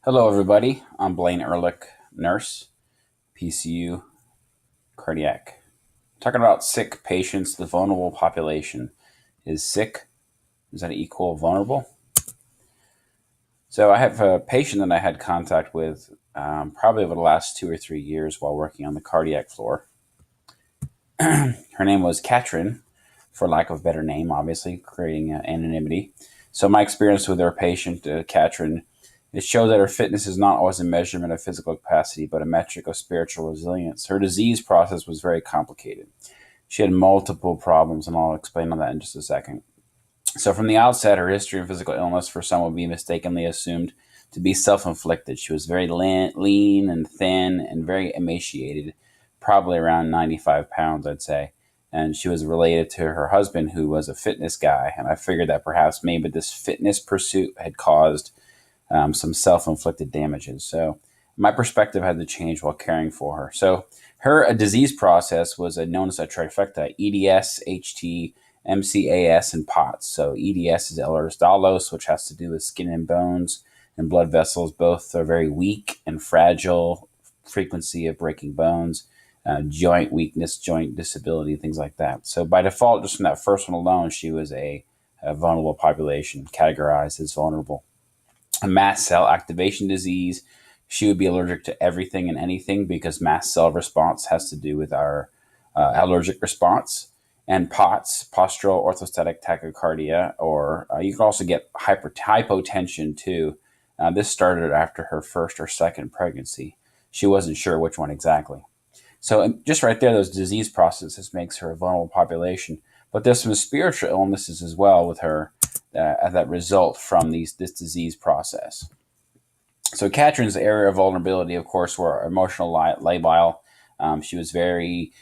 Hello, everybody. I'm Blaine Ehrlich, nurse, PCU, cardiac. Talking about sick patients, the vulnerable population. Is sick, does that equal vulnerable? So I have a patient that I had contact with probably over the last 2 or 3 years while working on the cardiac floor. Her name was Katrin, for lack of a better name, obviously, creating anonymity. So my experience with our patient, Katrin, it showed that her fitness is not always a measurement of physical capacity, but a metric of spiritual resilience. Her disease process was very complicated. She had multiple problems, and I'll explain on that in just a second. So from the outset, her history of physical illness for some would be mistakenly assumed to be self-inflicted. She was very lean and thin and very emaciated, probably around 95 pounds, I'd say. And she was related to her husband, who was a fitness guy. And I figured that perhaps maybe this fitness pursuit had caused some self-inflicted damages. So my perspective had to change while caring for her. So her disease process was known as a trifecta: EDS, HT, MCAS, and POTS. So EDS is Ehlers-Danlos, which has to do with skin and bones and blood vessels. Both are very weak and fragile, frequency of breaking bones, joint weakness, joint disability, things like that. So by default, just from that first one alone, she was a vulnerable population, categorized as vulnerable. A mast cell activation disease, she would be allergic to everything and anything because mast cell response has to do with our allergic response. And POTS, postural orthostatic tachycardia, or you can also get hypotension too. This started after her first or second pregnancy. She wasn't sure which one exactly. So just right there, those disease processes makes her a vulnerable population. But there's some spiritual illnesses as well with her that result from this disease process. So Katrin's area of vulnerability, of course, were emotional labile. She was very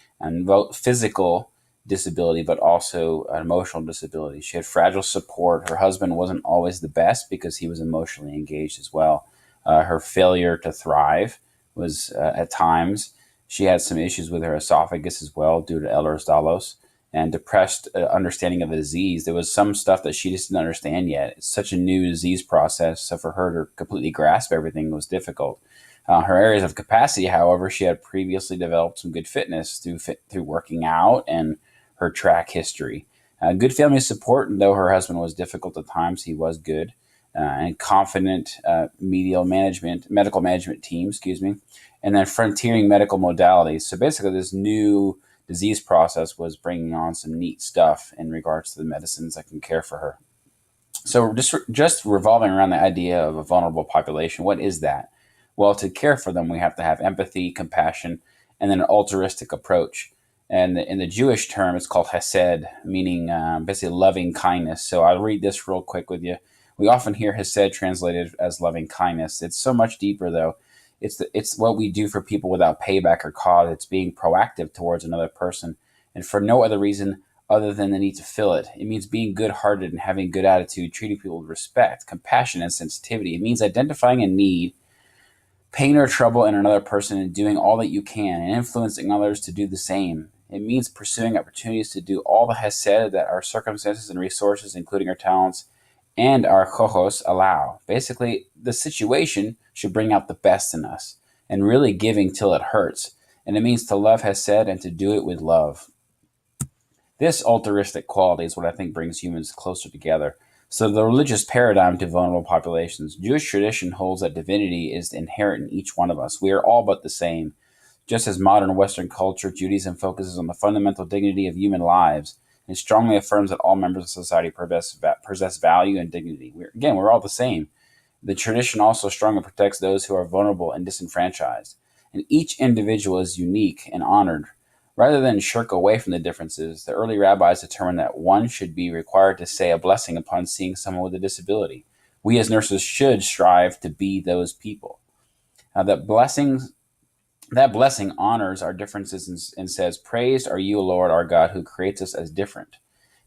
physical disability, but also an emotional disability. She had fragile support. Her husband wasn't always the best because he was emotionally engaged as well. Her failure to thrive was at times. She had some issues with her esophagus as well due to Ehlers-Danlos and depressed understanding of the disease. There was some stuff that she just didn't understand yet. It's such a new disease process, so for her to completely grasp everything was difficult. Her areas of capacity, however, she had previously developed some good fitness through working out and her track history. Good family support, and though her husband was difficult at times, he was good. And confident medical management team, and then frontiering medical modalities. So basically, this new disease process was bringing on some neat stuff in regards to the medicines that can care for her. So just revolving around the idea of a vulnerable population, what is that? Well, to care for them, we have to have empathy, compassion, and then an altruistic approach. And in the Jewish term, it's called Hesed, meaning basically loving kindness. So I'll read this real quick with you. We often hear Hesed translated as loving kindness. It's so much deeper, though. It's what we do for people without payback or cause. It's being proactive towards another person, and for no other reason other than the need to fill it. It means being good-hearted and having good attitude, treating people with respect, compassion, and sensitivity. It means identifying a need, pain or trouble in another person, and doing all that you can, and influencing others to do the same. It means pursuing opportunities to do all the hesed that our circumstances and resources, including our talents and our kohos, allow. Basically, the situation should bring out the best in us, and really giving till it hurts. And it means to love hesed and to do it with love. This altruistic quality is what I think brings humans closer together. So the religious paradigm to vulnerable populations. Jewish tradition holds that divinity is inherent in each one of us. We are all but the same. Just as modern Western culture, Judaism focuses on the fundamental dignity of human lives and strongly affirms that all members of society possess value and dignity. We're all the same. The tradition also strongly protects those who are vulnerable and disenfranchised. And each individual is unique and honored. Rather than shirk away from the differences, the early rabbis determined that one should be required to say a blessing upon seeing someone with a disability. We as nurses should strive to be those people. Now, that blessing honors our differences and says, "Praised are you, Lord, our God, who creates us as different."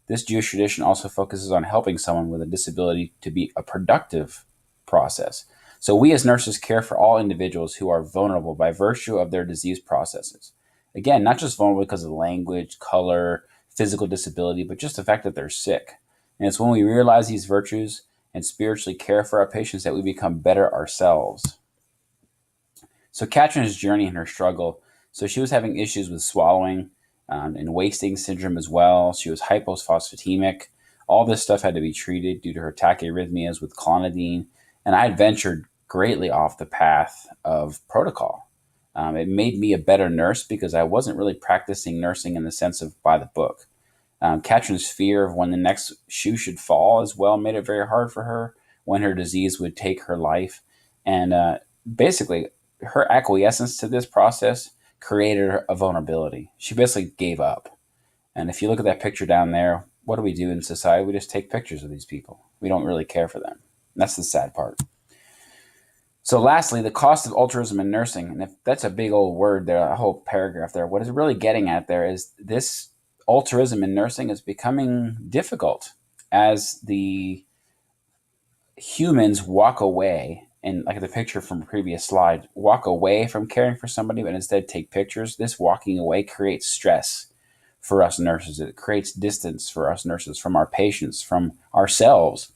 This Jewish tradition also focuses on helping someone with a disability to be a productive process. So we as nurses care for all individuals who are vulnerable by virtue of their disease processes. Again, not just vulnerable because of language, color, physical disability, but just the fact that they're sick. And it's when we realize these virtues and spiritually care for our patients that we become better ourselves. So Katherine's journey and her struggle. So she was having issues with swallowing and wasting syndrome as well. She was hypophosphatemic. All this stuff had to be treated due to her tachyarrhythmias with clonidine. And I had ventured greatly off the path of protocol. It made me a better nurse because I wasn't really practicing nursing in the sense of by the book. Katherine's fear of when the next shoe should fall as well made it very hard for her, when her disease would take her life. And basically, her acquiescence to this process created a vulnerability. She basically gave up. And if you look at that picture down there, what do we do in society? We just take pictures of these people. We don't really care for them. And that's the sad part. So lastly, the cost of altruism in nursing. And if that's a big old word there, a whole paragraph there, what it's really getting at there is this altruism in nursing is becoming difficult as the humans walk away, and like the picture from the previous slide, walk away from caring for somebody, but instead take pictures. This walking away creates stress for us nurses. It creates distance for us nurses from our patients, from ourselves.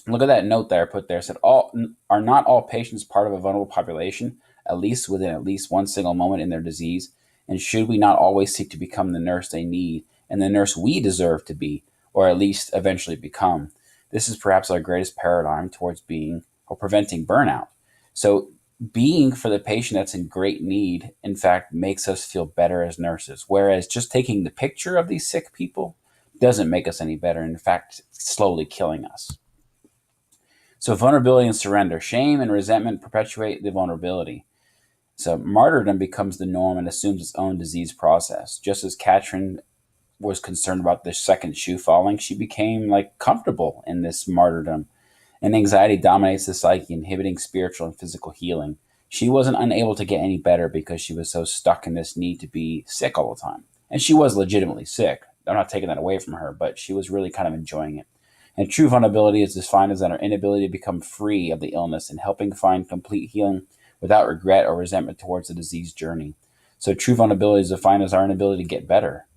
Look at that note there I put there. It said, are not all patients part of a vulnerable population, at least within at least one single moment in their disease? And should we not always seek to become the nurse they need and the nurse we deserve to be, or at least eventually become? This is perhaps our greatest paradigm towards being or preventing burnout. So being for the patient that's in great need, in fact, makes us feel better as nurses. Whereas just taking the picture of these sick people doesn't make us any better. In fact, it's slowly killing us. So vulnerability and surrender. Shame and resentment perpetuate the vulnerability. So martyrdom becomes the norm and assumes its own disease process. Just as Katherine was concerned about the second shoe falling, she became comfortable in this martyrdom. And anxiety dominates the psyche, inhibiting spiritual and physical healing. She wasn't unable to get any better because she was so stuck in this need to be sick all the time. And she was legitimately sick. I'm not taking that away from her, but she was really kind of enjoying it. And true vulnerability is defined as our inability to become free of the illness and helping find complete healing without regret or resentment towards the disease journey. So true vulnerability is defined as our inability to get better.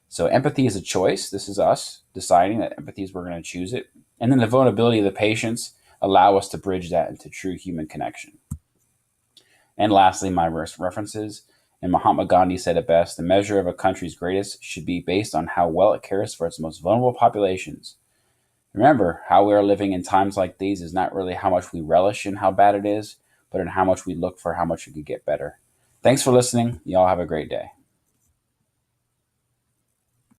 So empathy is a choice. This is us deciding that empathy is we're going to choose it. And then the vulnerability of the patients allow us to bridge that into true human connection. And lastly, my references. And Mahatma Gandhi said it best: the measure of a country's greatest should be based on how well it cares for its most vulnerable populations. Remember, how we are living in times like these is not really how much we relish in how bad it is, but in how much we look for how much it could get better. Thanks for listening. Y'all have a great day.